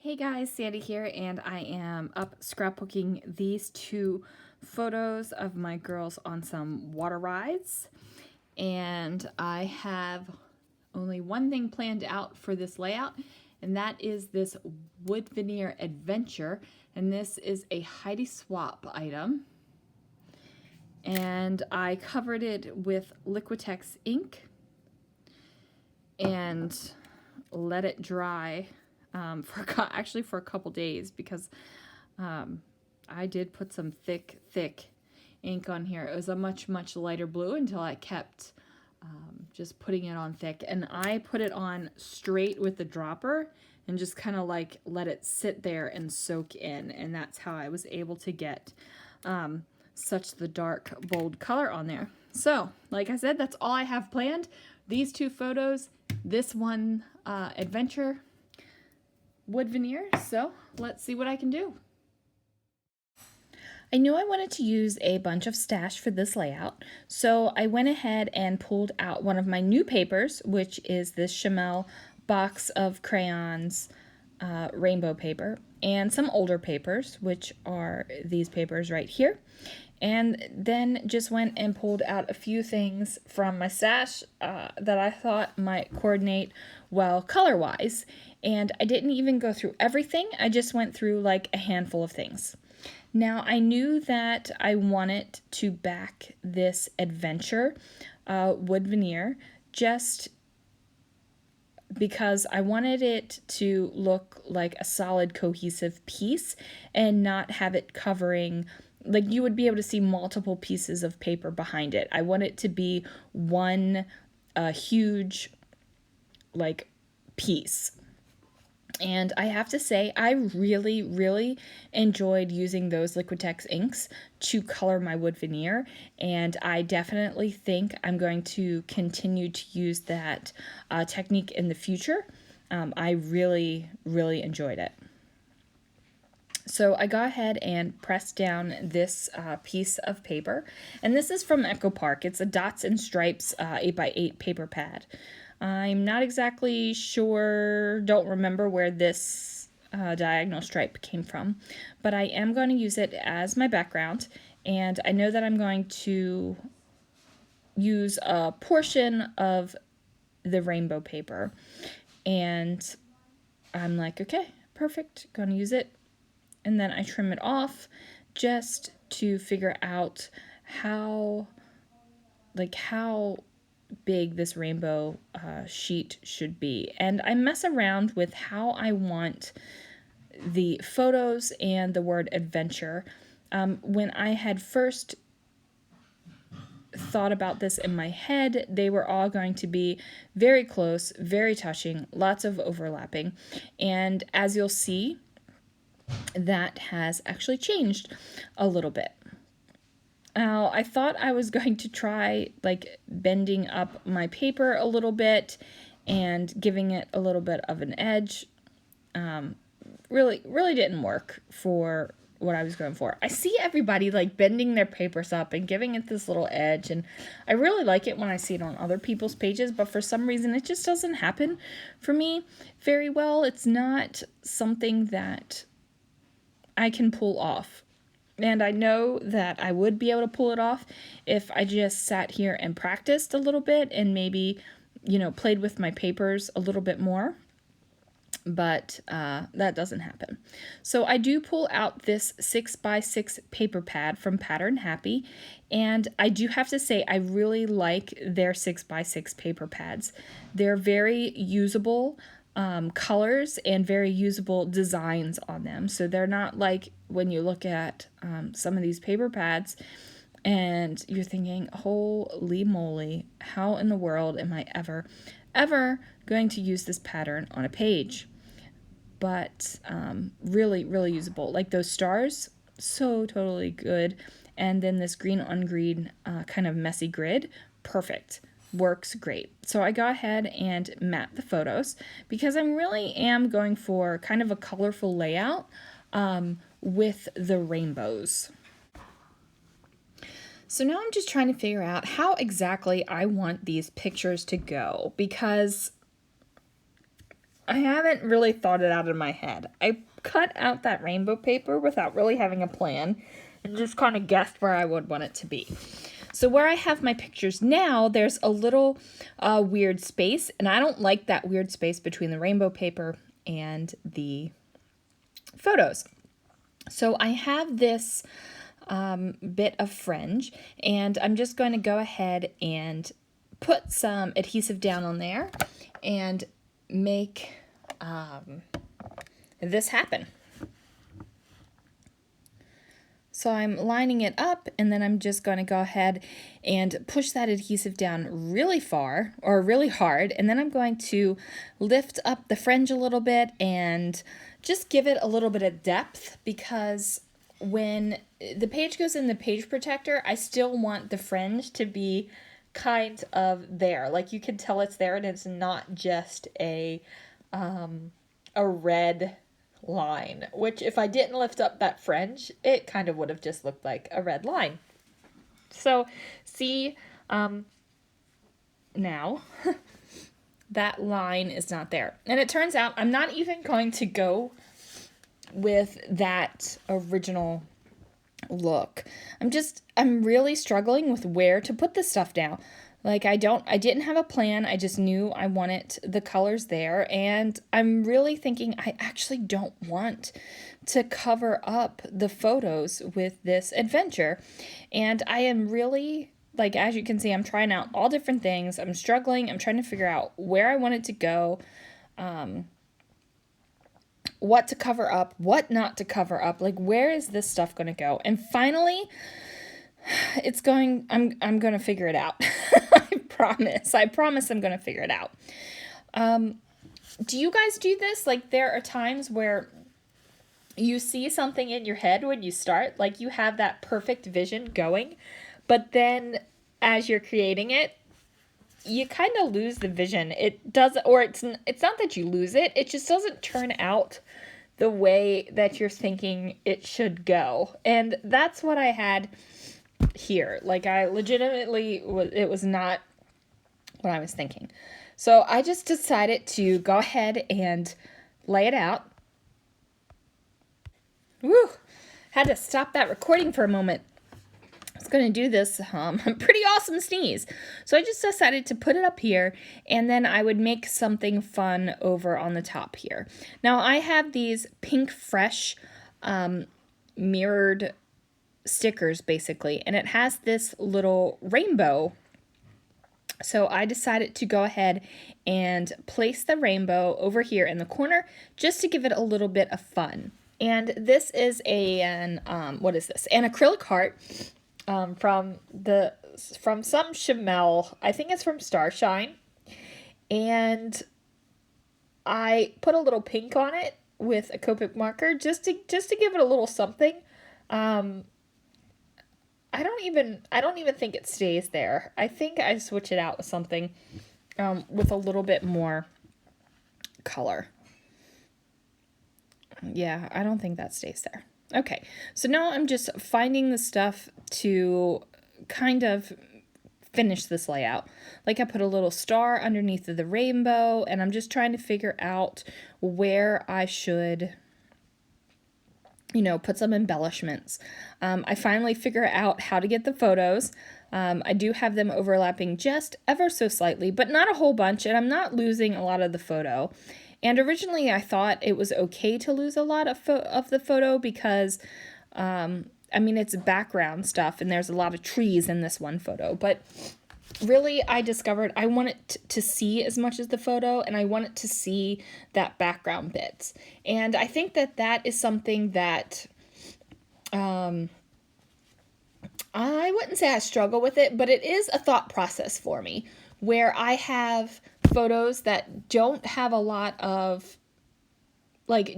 Hey guys, Sandy here, and I am up scrapbooking these two photos of my girls on some water rides. And I have only one thing planned out for this layout, and that is this wood veneer adventure. And this is a Heidi Swap item. And I covered it with Liquitex ink and let it dry actually for a couple days because I did put some thick ink on here. It was a much lighter blue until I kept just putting it on thick, and I put it on straight with the dropper and just kind of like let it sit there and soak in, and that's how I was able to get such the dark bold color on there. So like I said, that's all I have planned. These two photos, this one adventure wood veneer, so let's see what I can do. I knew I wanted to use a bunch of stash for this layout, so I went ahead and pulled out one of my new papers, which is this Chamel box of crayons rainbow paper, and some older papers, which are these papers right here. And then just went and pulled out a few things from my stash that I thought might coordinate well color-wise. And I didn't even go through everything. I just went through like a handful of things. Now, I knew that I wanted to back this adventure wood veneer just because I wanted it to look like a solid cohesive piece and not have it covering, like you would be able to see multiple pieces of paper behind it. I want it to be one huge like piece. And I have to say, I really enjoyed using those Liquitex inks to color my wood veneer, and I definitely think I'm going to continue to use that technique in the future. I really enjoyed it. So I go ahead and press down this piece of paper, and this is from Echo Park. It's a Dots and Stripes 8x8 paper pad. I'm not exactly sure, don't remember where this diagonal stripe came from, but I am going to use it as my background, and I know that I'm going to use a portion of the rainbow paper, and I'm like, okay, perfect, going to use it, and then I trim it off just to figure out how big this rainbow sheet should be. And I mess around with how I want the photos and the word adventure. When I had first thought about this in my head, they were all going to be very close, very touching, lots of overlapping. And as you'll see, that has actually changed a little bit. Now, I thought I was going to try like bending up my paper a little bit and giving it a little bit of an edge. Really didn't work for what I was going for. I see everybody like bending their papers up and giving it this little edge, and I really like it when I see it on other people's pages, but for some reason it just doesn't happen for me very well. It's not something that I can pull off. And I know that I would be able to pull it off if I just sat here and practiced a little bit and maybe, played with my papers a little bit more. But that doesn't happen. So I do pull out this 6x6 paper pad from Pattern Happy. And I do have to say, I really like their 6x6 paper pads. They're very usable colors and very usable designs on them. So they're not like when you look at some of these paper pads and you're thinking, holy moly, how in the world am I ever going to use this pattern on a page? But really usable. Like those stars, so totally good. And then this green on green kind of messy grid, perfect. Works great. So I go ahead and map the photos because I really am going for kind of a colorful layout with the rainbows. So now I'm just trying to figure out how exactly I want these pictures to go, because I haven't really thought it out in my head. I cut out that rainbow paper without really having a plan and just kind of guessed where I would want it to be. So where I have my pictures now, there's a little weird space, and I don't like that weird space between the rainbow paper and the photos. So I have this bit of fringe, and I'm just going to go ahead and put some adhesive down on there and make this happen. So I'm lining it up, and then I'm just going to go ahead and push that adhesive down really far or really hard, and then I'm going to lift up the fringe a little bit and just give it a little bit of depth, because when the page goes in the page protector, I still want the fringe to be kind of there. Like, you can tell it's there and it's not just a red line, which if I didn't lift up that fringe, it kind of would have just looked like a red line. So see, now that line is not there. And it turns out I'm not even going to go with that original look. I'm really struggling with where to put this stuff down. Like, I didn't have a plan. I just knew I wanted the colors there. And I'm really thinking I actually don't want to cover up the photos with this adventure. And I am really, like, as you can see, I'm trying out all different things. I'm struggling. I'm trying to figure out where I want it to go, what to cover up, what not to cover up. Like, where is this stuff going to go? And finally, I'm going to figure it out. I promise I'm going to figure it out. Do you guys do this? Like, there are times where you see something in your head when you start, like you have that perfect vision going, but then as you're creating it, you kind of lose the vision. It doesn't, or it's not that you lose it, it just doesn't turn out the way that you're thinking it should go. And that's what I had here. Like, I legitimately it was not what I was thinking. So I just decided to go ahead and lay it out. Woo! Had to stop that recording for a moment. I was going to do this pretty awesome sneeze. So I just decided to put it up here, and then I would make something fun over on the top here. Now, I have these Pink Fresh mirrored stickers, basically, and it has this little rainbow. So I decided to go ahead and place the rainbow over here in the corner just to give it a little bit of fun. And this is what is this? An acrylic heart from some Chamel. I think it's from Starshine. And I put a little pink on it with a Copic marker just to give it a little something. I don't even think it stays there. I think I switch it out with something with a little bit more color. Yeah, I don't think that stays there. Okay, so now I'm just finding the stuff to kind of finish this layout. Like, I put a little star underneath the rainbow, and I'm just trying to figure out where I should, put some embellishments. I finally figure out how to get the photos. I do have them overlapping just ever so slightly, but not a whole bunch, and I'm not losing a lot of the photo. And originally I thought it was okay to lose a lot of the photo because, it's background stuff, and there's a lot of trees in this one photo, but really I discovered I want it to see as much as the photo, and I want it to see that background bit. And I think that is something that I wouldn't say I struggle with it, but it is a thought process for me where I have photos that don't have a lot of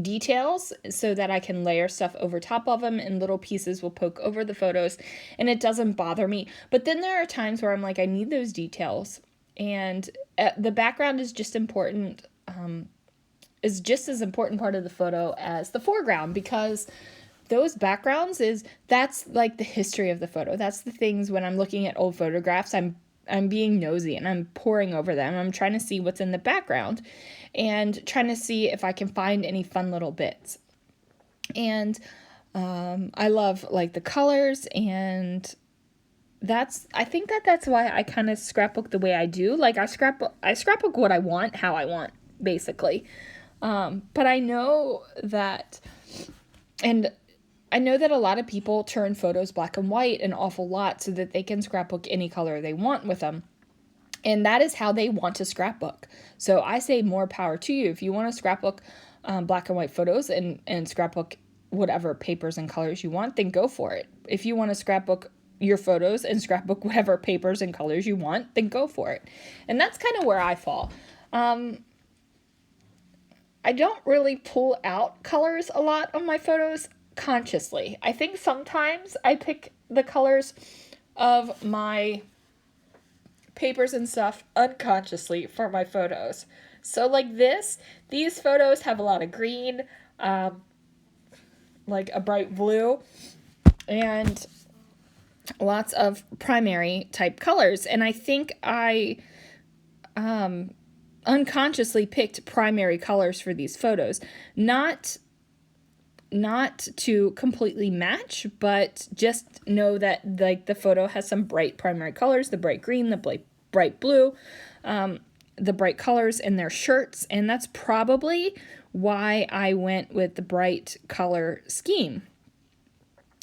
details so that I can layer stuff over top of them and little pieces will poke over the photos and it doesn't bother me. But then there are times where I'm like, I need those details, and the background is just important, is just as important part of the photo as the foreground, because those backgrounds that's like the history of the photo. That's the things when I'm looking at old photographs, I'm I'm being nosy and I'm poring over them. I'm trying to see what's in the background and trying to see if I can find any fun little bits. And I love like the colors, and I think that's why I kind of scrapbook the way I do. Like I scrapbook what I want, how I want, basically. But I know that, and I know that a lot of people turn photos black and white an awful lot so that they can scrapbook any color they want with them. And that is how they want to scrapbook. So I say more power to you. If you want to scrapbook black and white photos and scrapbook whatever papers and colors you want, then go for it. If you want to scrapbook your photos and scrapbook whatever papers and colors you want, then go for it. And that's kind of where I fall. I don't really pull out colors a lot on my photos consciously. I think sometimes I pick the colors of my papers and stuff unconsciously for my photos. So like these photos have a lot of green, like a bright blue, and lots of primary type colors. And I think I unconsciously picked primary colors for these photos. Not to completely match, but just know that like the photo has some bright primary colors, the bright green, the bright blue, the bright colors in their shirts. And that's probably why I went with the bright color scheme.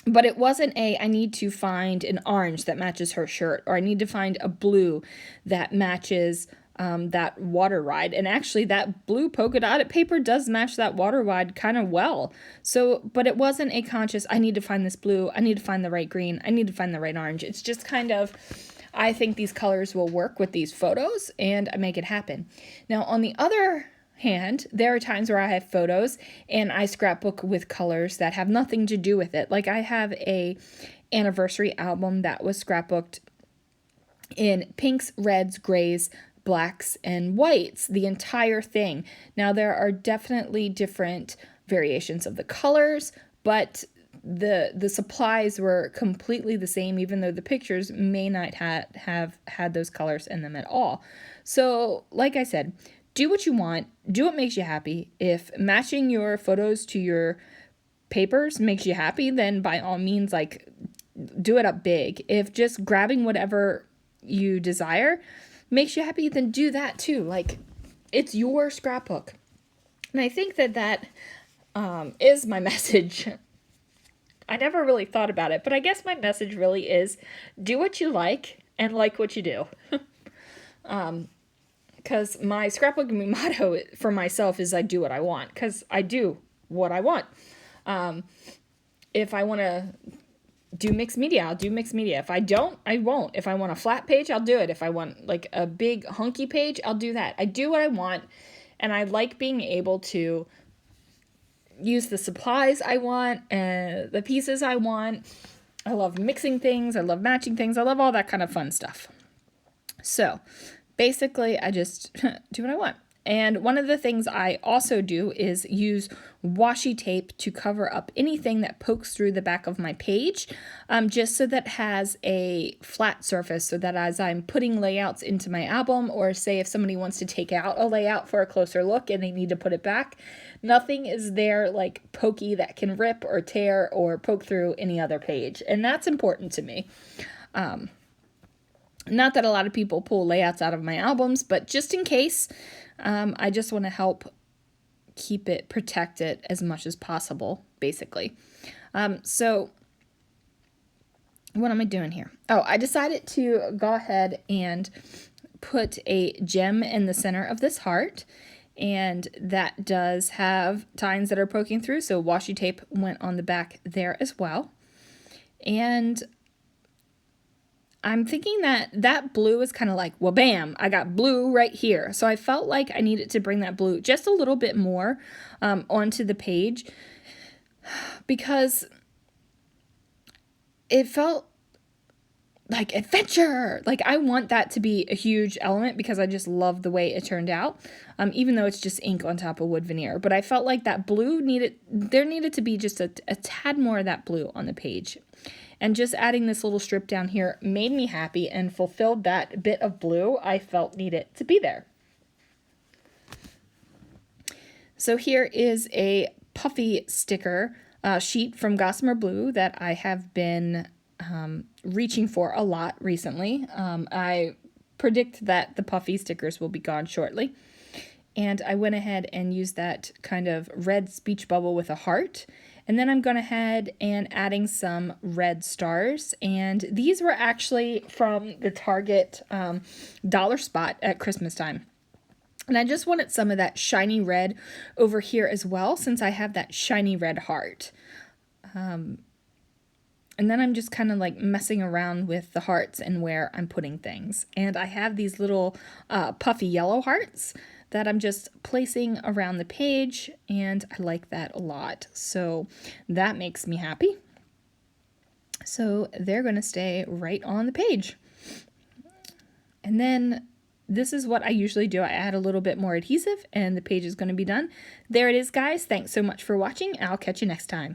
But it wasn't I need to find an orange that matches her shirt, or I need to find a blue that matches that water ride. And actually that blue polka dotted paper does match that water ride kind of well. So, but it wasn't a conscious, I need to find this blue, I need to find the right green, I need to find the right orange. It's just kind of, I think these colors will work with these photos, and I make it happen. Now, on the other hand, there are times where I have photos and I scrapbook with colors that have nothing to do with it. Like I have a anniversary album that was scrapbooked in pinks, reds, grays, blacks, and whites, the entire thing. Now there are definitely different variations of the colors, but the supplies were completely the same, even though the pictures may not have had those colors in them at all. So like I said, do what you want, do what makes you happy. If matching your photos to your papers makes you happy, then by all means, like, do it up big. If just grabbing whatever you desire makes you happy, then do that too. Like, it's your scrapbook. And I think that is my message. I never really thought about it, but I guess my message really is do what you like and like what you do. Because my scrapbooking motto for myself is I do what I want, because I do what I want. If I want to do mixed media, I'll do mixed media. If I don't, I won't. If I want a flat page, I'll do it. If I want like a big hunky page, I'll do that. I do what I want, and I like being able to use the supplies I want and the pieces I want. I love mixing things. I love matching things. I love all that kind of fun stuff. So basically, I just do what I want. And one of the things I also do is use washi tape to cover up anything that pokes through the back of my page, just so that has a flat surface, so that as I'm putting layouts into my album, or say if somebody wants to take out a layout for a closer look and they need to put it back, nothing is there like pokey that can rip or tear or poke through any other page. And that's important to me. Not that a lot of people pull layouts out of my albums, but just in case, I just want to help keep it protected as much as possible, basically. So what am I doing here? Oh, I decided to go ahead and put a gem in the center of this heart, and that does have tines that are poking through, so washi tape went on the back there as well. And I'm thinking that blue is kind of like, well, bam, I got blue right here. So I felt like I needed to bring that blue just a little bit more onto the page, because it felt like adventure. Like I want that to be a huge element, because I just love the way it turned out, even though it's just ink on top of wood veneer. But I felt like that blue needed to be just a tad more of that blue on the page. And just adding this little strip down here made me happy and fulfilled that bit of blue I felt needed to be there. So here is a puffy sticker sheet from Gossamer Blue that I have been reaching for a lot recently. I predict that the puffy stickers will be gone shortly. And I went ahead and used that kind of red speech bubble with a heart. And then I'm going ahead and adding some red stars. And these were actually from the Target dollar spot at Christmas time. And I just wanted some of that shiny red over here as well, since I have that shiny red heart. And then I'm just kind of like messing around with the hearts and where I'm putting things. And I have these little puffy yellow hearts that I'm just placing around the page, and I like that a lot. So that makes me happy. So they're going to stay right on the page. And then this is what I usually do. I add a little bit more adhesive and the page is going to be done. There it is, guys. Thanks so much for watching. I'll catch you next time.